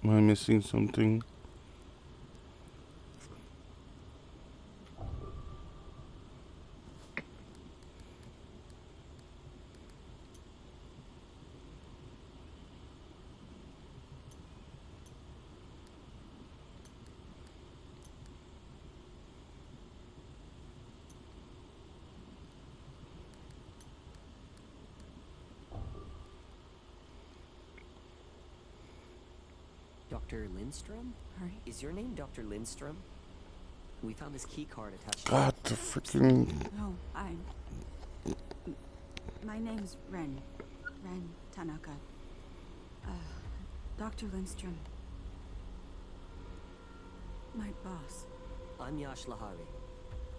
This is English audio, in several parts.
Am I missing something? Dr. Lindstrom? Hurry. Is your name Dr. Lindstrom? We found this key card attached to God, the freaking. No, my name's Ren. Ren Tanaka. Dr. Lindstrom. My boss. I'm Yash Lahari.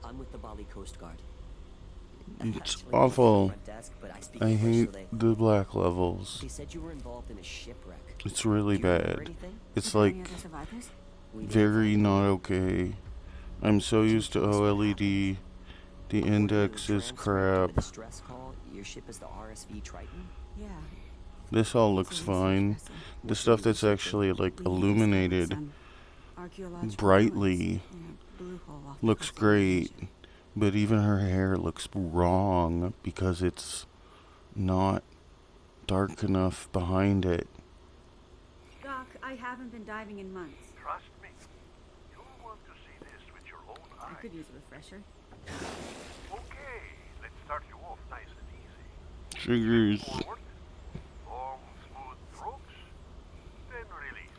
I'm with the Bali Coast Guard. It's Actually, awful. front desk, but I speak I English, hate so the black levels. they said you were involved in a shipwreck. It's really Do you remember bad. anything? It's Are there like any other survivors? We didn't very find not okay. I'm so used to OLED. The According to index the is transcript of crap. the distress call, your ship is the RSV Triton. Yeah. This all It's a looks research fine. vessel. The stuff that's actually like We illuminated discovered some archaeological brightly ruins in a blue hole off the looks coast of great, Indonesia. but even her hair looks wrong because it's not dark enough behind it. Doc, I haven't been diving in months. Trust me, you'll want to see this with your own I eyes. could use a refresher. Okay, let's start you off nice and easy. Triggers. Forward, long, smooth strokes, then release.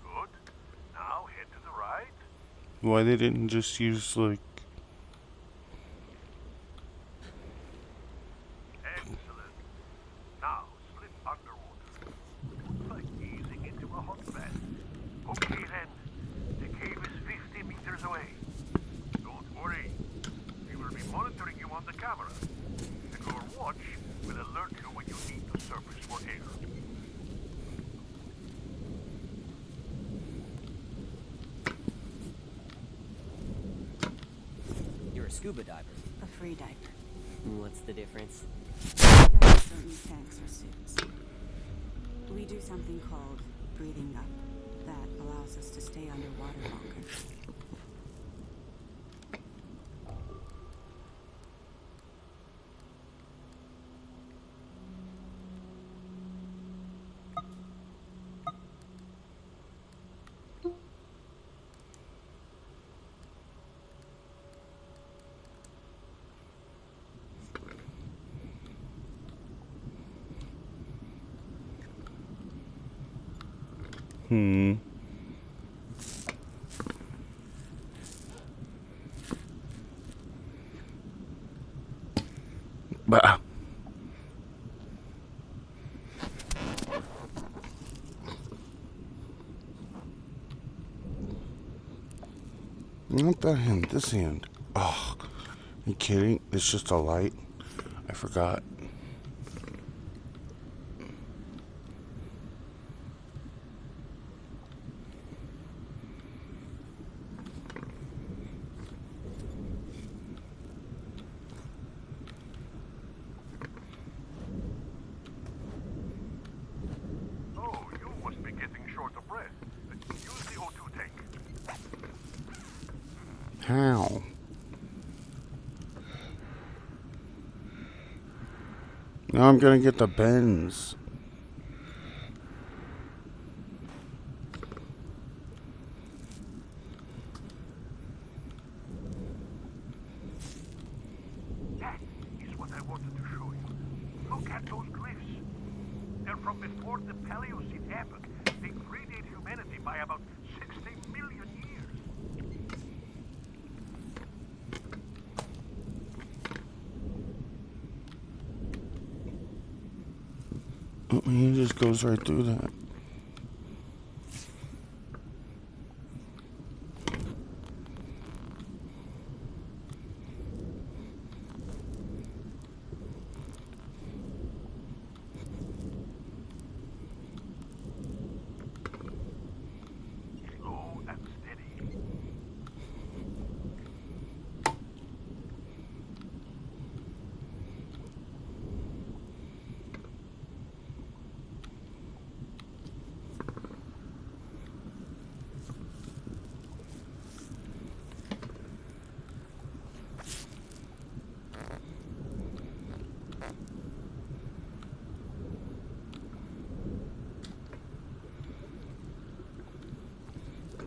Good. Now head to the right. Why they didn't just use like Excellent. Now slip underwater. Like easing into a hot bath. Okay then. The cave is 50 meters away. Don't worry. We will be monitoring you on the camera. And your watch will alert you when you need to surface for air. You're a scuba diver. A free diver. What's the difference? Divers don't need tanks or suits. We do something called breathing up that allows us to stay underwater longer. hmm. Bah. Not that hand, this hand. Oh, you kidding? It's just a light. I forgot. Oh, you must be getting short of breath. Use the O2 tank. How? Now I'm gonna get the bends. That is what I wanted to show you. Look at those cliffs. They're from before the Paleocene epoch. They predate humanity by about 60 million years. Oh, he just goes right through that. Slow and steady.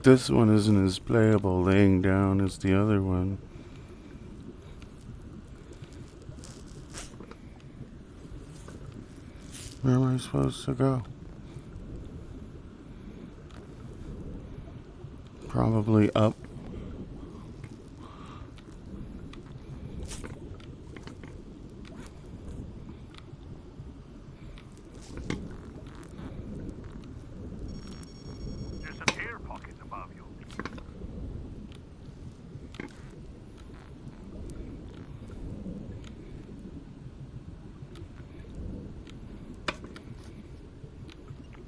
this one isn't as playable laying down as the other one. Where am I supposed to go? Probably up. There's an air pocket above you.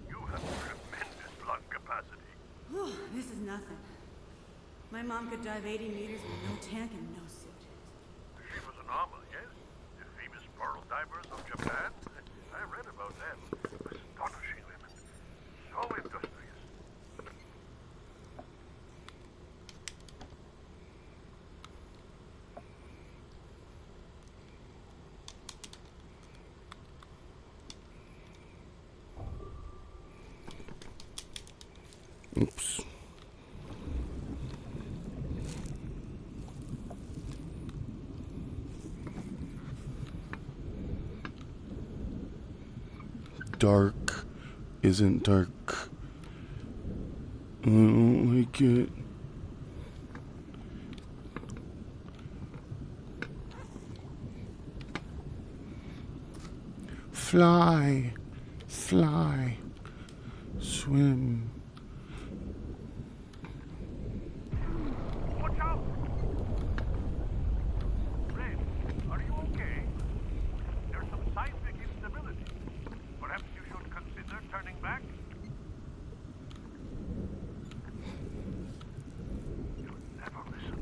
You have tremendous lung capacity. Whew, this is nothing. My mom could dive 80 meters with no tank and no suit. She was an armor, yes? The famous pearl divers of Japan? I read about them. Astonishing women. So industrious. Oops. Dark isn't dark. I don't like it. Fly, fly, swim. Watch out! Red, are you okay? There's some seismic instability. Perhaps you should consider turning back? You never listen.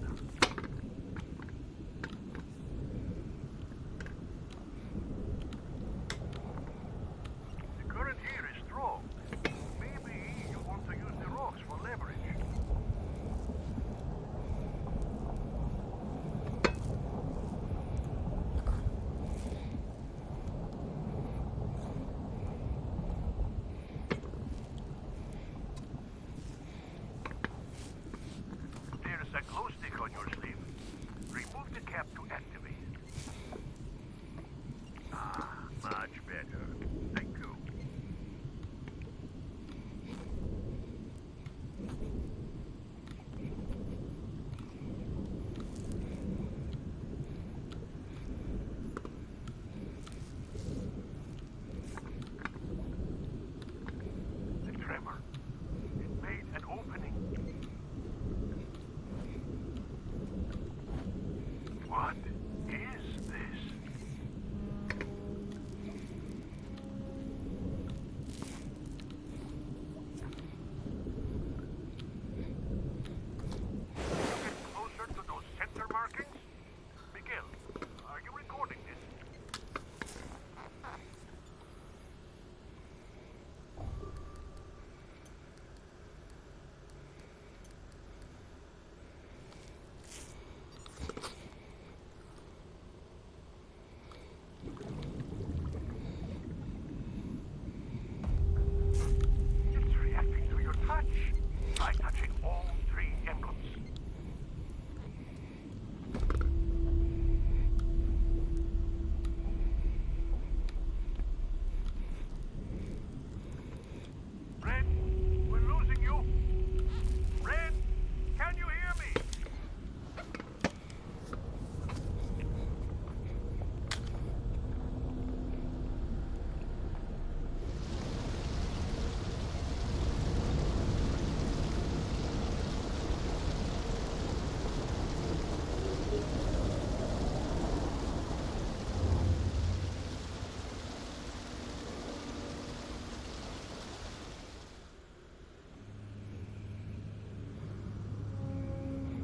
The current here is strong. Maybe you want to use the rocks for leverage. There's a glow stick on your sleeve. Remove the cap to activate it. Ah, much better. Thank you. The tremor. It made an opening. What is this? Get closer to those center markings. Miguel, are you recording this? It's reacting to your touch by touching all three emblems. Red, we're losing you. Red, can you hear me?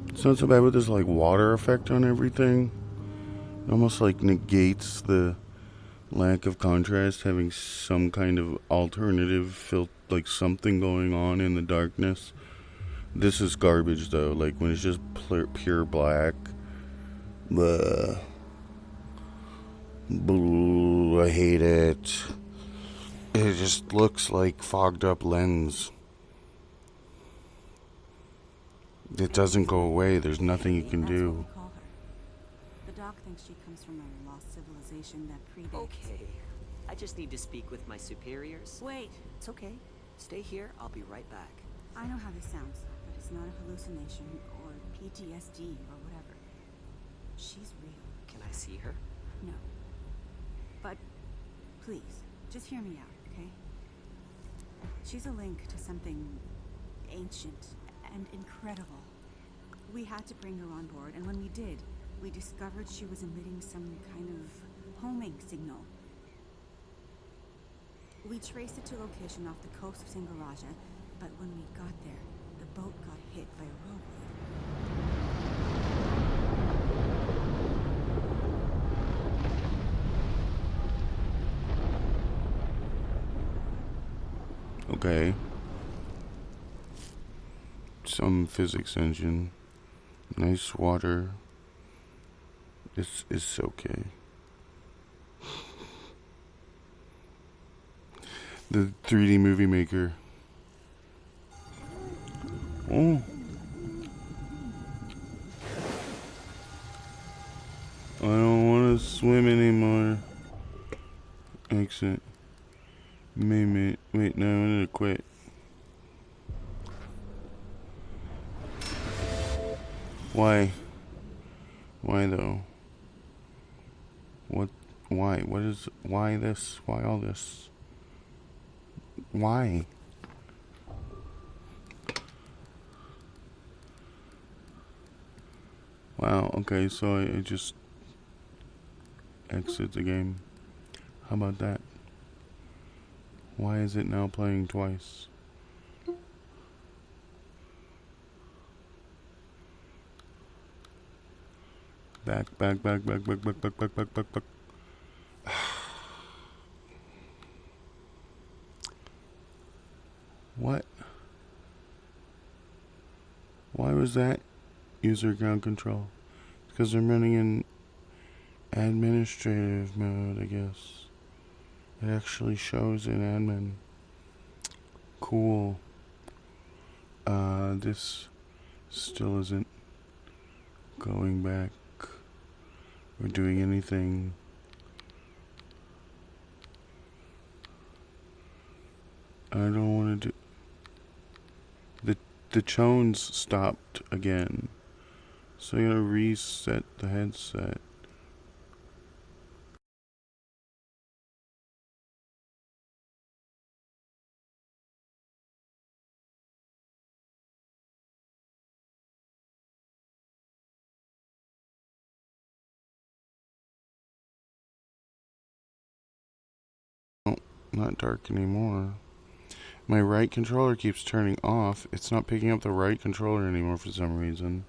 It's not so bad with this like water effect on everything. It almost like negates the lack of contrast, having some kind of alternative like something going on in the darkness. This is garbage though, like when it's just pure black. Bleh. Boo, I hate it. It just looks like fogged up lens. It doesn't go away. There's nothing you can That's what do. we call her. The doc thinks she comes from a lost civilization that predates. Okay. I just need to speak with my superiors. Wait, It's okay. Stay here. I'll be right back. I know how this sounds, but it's not a hallucination or PTSD or whatever. She's real. Can I see her? No. But please, just hear me out, okay? She's a link to something ancient and incredible. We had to bring her on board, and when we did, we discovered she was emitting some kind of homing signal. We traced it to a location off the coast of Singaraja, but when we got there, the boat got hit by a rowboat. Okay. Some physics engine. Nice water. It's okay. The 3D movie maker. Oh. I don't want to swim anymore. Exit. Wait, no, I'm gonna quit. Why? Why though? What? Why? Why this? Why all this? Why? Wow, okay, so I just exit the game. How about that? Why is it now playing twice? Back. What? Why was that user ground control? Because I'm running in administrative mode, I guess. It actually shows in admin. Cool. This still isn't going back or doing anything. I don't want to do... The tones stopped again. So I gotta reset the headset. Oh, not dark anymore. My right controller keeps turning off. It's not picking up the right controller anymore for some reason.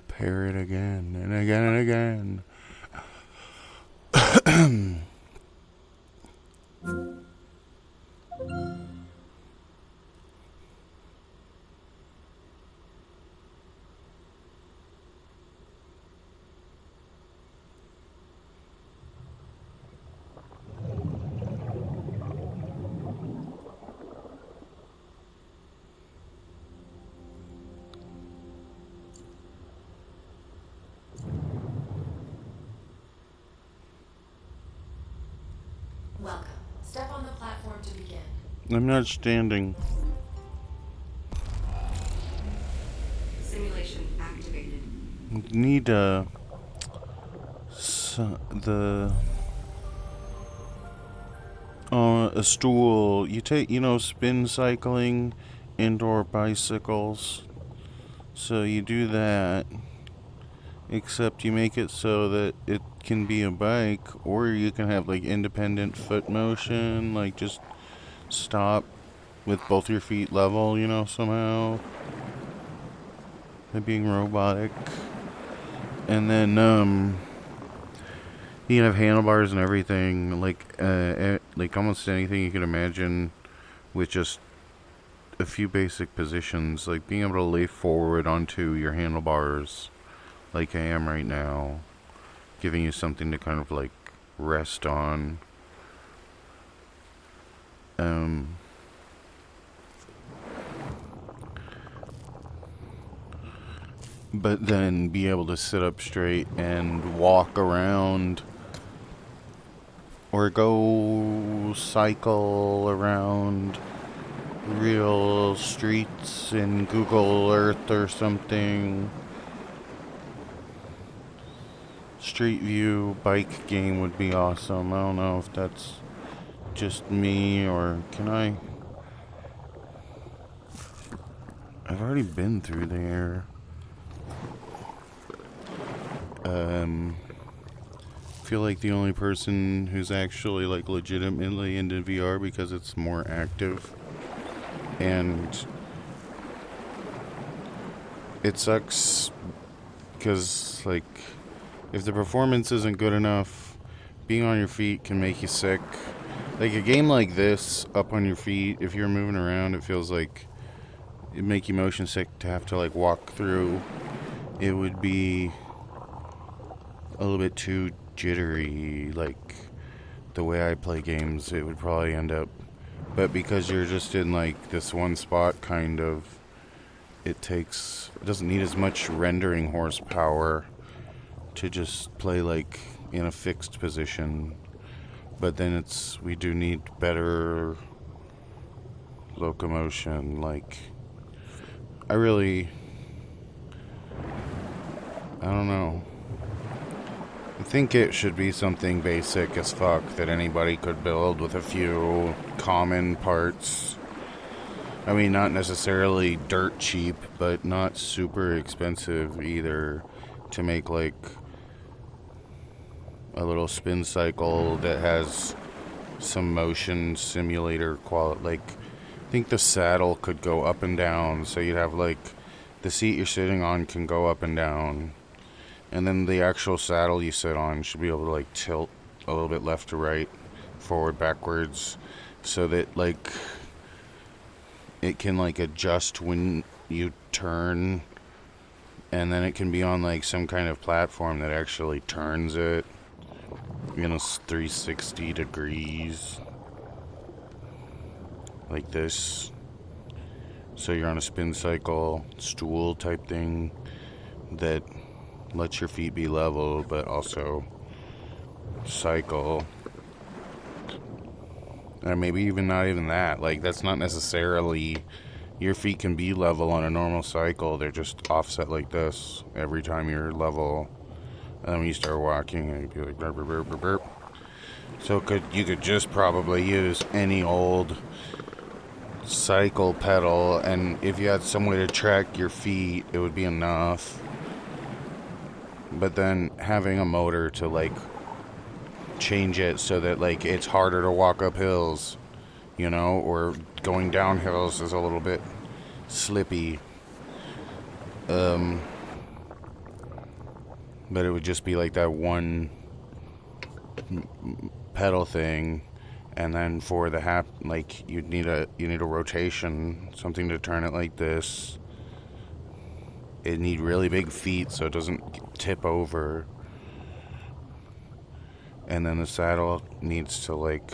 Pair it again and again and again. Welcome. Step on the platform to begin. I'm not standing. Simulation activated. Need a stool. You take, spin cycling, indoor bicycles. So you do that, except you make it so that it can be a bike, or you can have like independent foot motion, like just stop with both your feet level, somehow. By being robotic. And then, you can have handlebars and everything, like almost anything you can imagine with just a few basic positions, like being able to lay forward onto your handlebars, like I am right now, giving you something to kind of like rest on. But then be able to sit up straight and walk around, or go cycle around real streets in Google Earth or something. Street View bike game would be awesome. I don't know if that's just me, or can I? I've already been through there. I feel like the only person who's actually like legitimately into VR because it's more active, and it sucks because like if the performance isn't good enough, being on your feet can make you sick. Like a game like this, up on your feet, if you're moving around, it feels like it'd make you motion sick to have to like walk through. It would be a little bit too jittery, like the way I play games, it would probably end up. But because you're just in like this one spot, kind of, it doesn't need as much rendering horsepower to just play like in a fixed position. But then we do need better locomotion. Like, I don't know. I think it should be something basic as fuck that anybody could build with a few common parts. I mean, not necessarily dirt cheap, but not super expensive either, to make like a little spin cycle that has some motion simulator quality. Like, I think the saddle could go up and down, so you'd have like the seat you're sitting on can go up and down. And then the actual saddle you sit on should be able to like tilt a little bit left to right, forward, backwards, so that like it can like adjust when you turn, and then it can be on like some kind of platform that actually turns it, 360 degrees, like this. So you're on a spin cycle, stool type thing that let your feet be level, but also cycle. Or maybe even not even that. Like, that's not necessarily... Your feet can be level on a normal cycle. They're just offset like this every time you're level. And then when you start walking, it'd be like burp, burp, burp, burp, burp. So you could just probably use any old cycle pedal, and if you had some way to track your feet, it would be enough. But then having a motor to like change it so that like it's harder to walk up hills, or going down hills is a little bit slippy. But it would just be like that one pedal thing, and then for the like you need a rotation, something to turn it like this. It need really big feet so it doesn't tip over. And then the saddle needs to like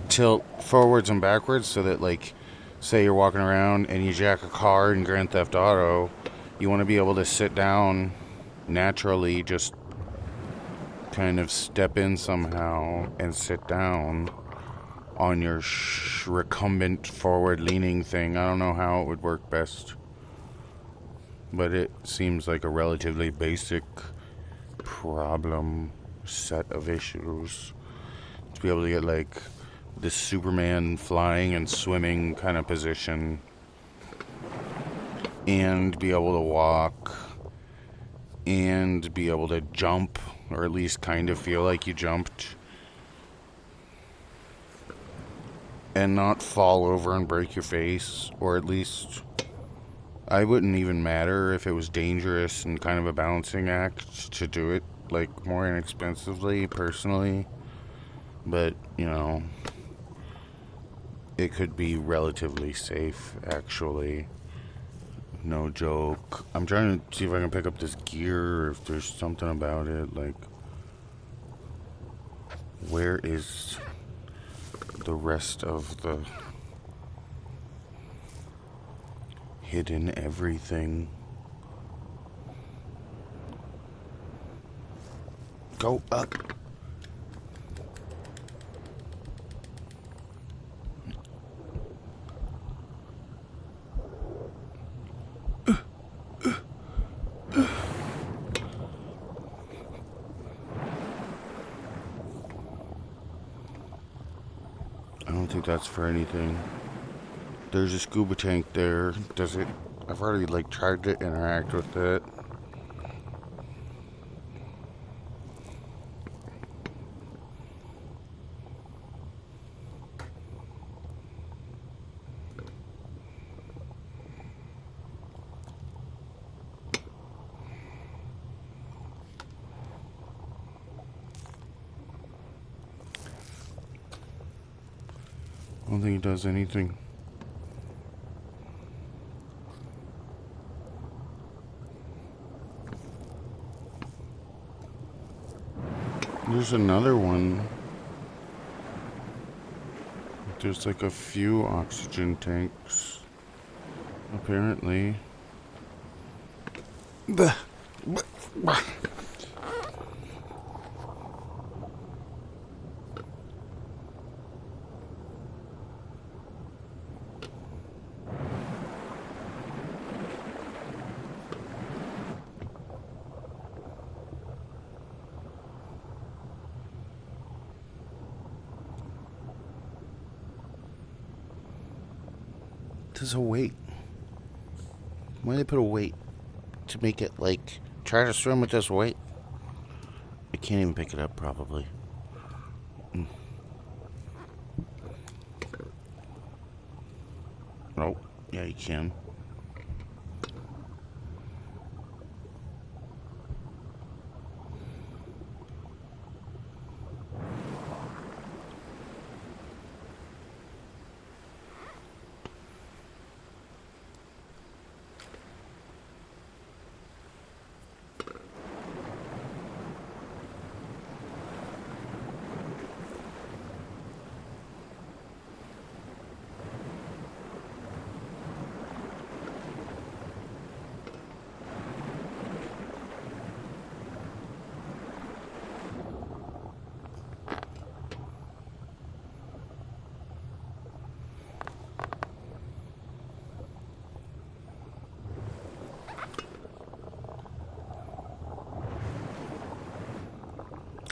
tilt forwards and backwards so that like, say you're walking around and you jack a car in Grand Theft Auto, you want to be able to sit down naturally, just kind of step in somehow and sit down on your recumbent forward leaning thing. I don't know how it would work best, but it seems like a relatively basic problem set of issues to be able to get like this Superman flying and swimming kind of position and be able to walk and be able to jump, or at least kind of feel like you jumped, and not fall over and break your face, or at least I wouldn't even matter if it was dangerous and kind of a balancing act to do it like more inexpensively personally, but you know, it could be relatively safe actually. No joke. I'm trying to see if I can pick up this gear, or if there's something about it. Like, where is the rest of the hidden everything? Go up. I don't think that's for anything. There's a scuba tank there. Does it? I've already like tried to interact with it. I don't think it does anything. There's another one. There's like a few oxygen tanks, apparently. There's a weight. Why they put a weight to make it like try to swim with this weight? I can't even pick it up probably. Oh, yeah, you can.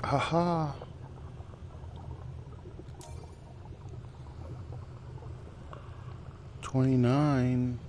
Haha. 29.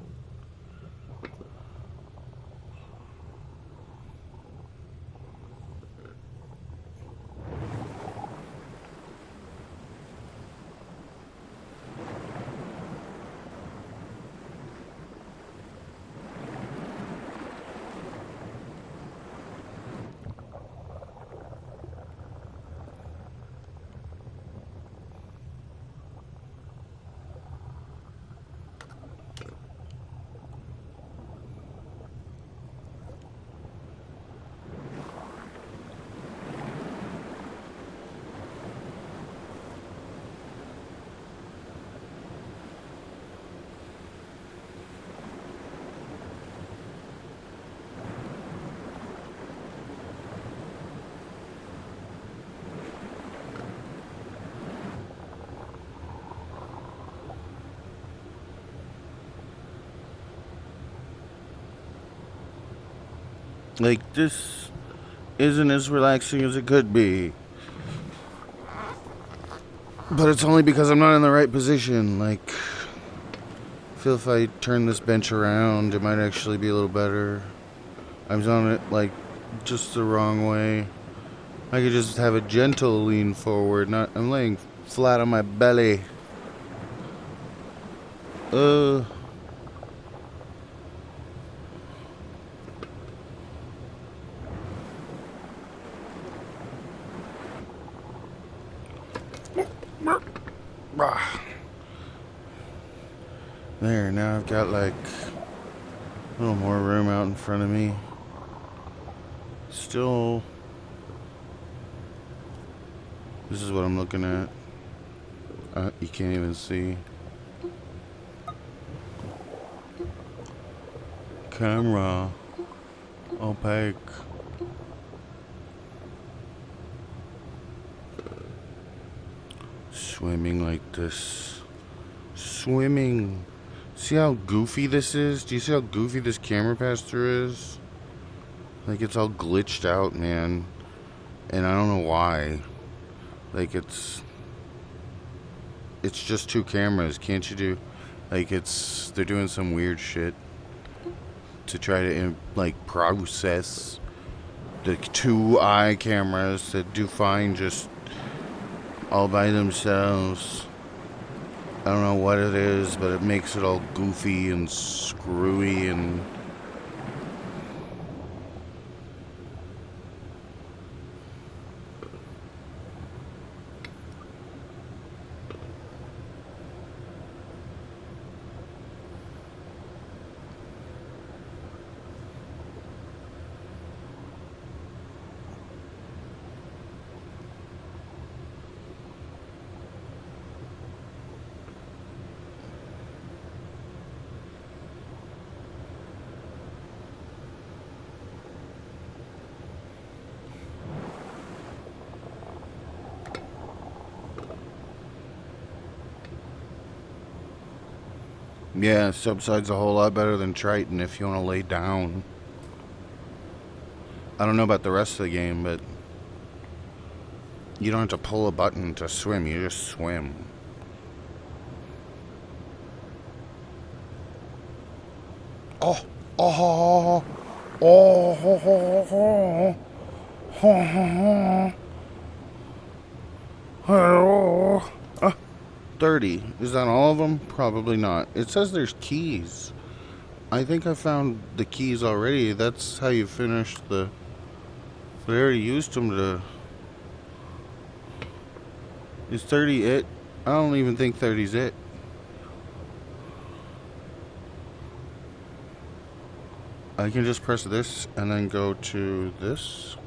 Like, this isn't as relaxing as it could be. But it's only because I'm not in the right position. Like, I feel if I turn this bench around, it might actually be a little better. I was on it, like, just the wrong way. I could just have a gentle lean forward. Not. I'm laying flat on my belly. Uh. There, now I've got like a little more room out in front of me. Still, this is what I'm looking at. You can't even see. Camera. Opaque. Swimming like this. Swimming. See how goofy this is? Do you see how goofy this camera pass-through is? Like, it's all glitched out, man. And I don't know why. Like, it's just two cameras. Can't you do... Like, they're doing some weird shit to try to, like, process the two eye cameras that do fine just all by themselves. I don't know what it is, but it makes it all goofy and screwy and... Yeah, Subside's a whole lot better than Triton if you want to lay down. I don't know about the rest of the game, but you don't have to pull a button to swim, you just swim. Oh, oh, oh, oh, oh, oh, oh. 30. Is that all of them? Probably not. It says there's keys. I think I found the keys already. That's how you finish the... We already used them to... Is 30 it? I don't even think 30's it. I can just press this and then go to this.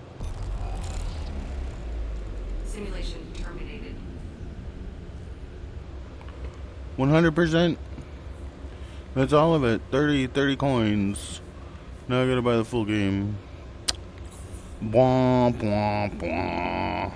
Simulation terminated. 100%. That's all of it. 30 coins. Now I gotta buy the full game. Bwah, bwah, bwah.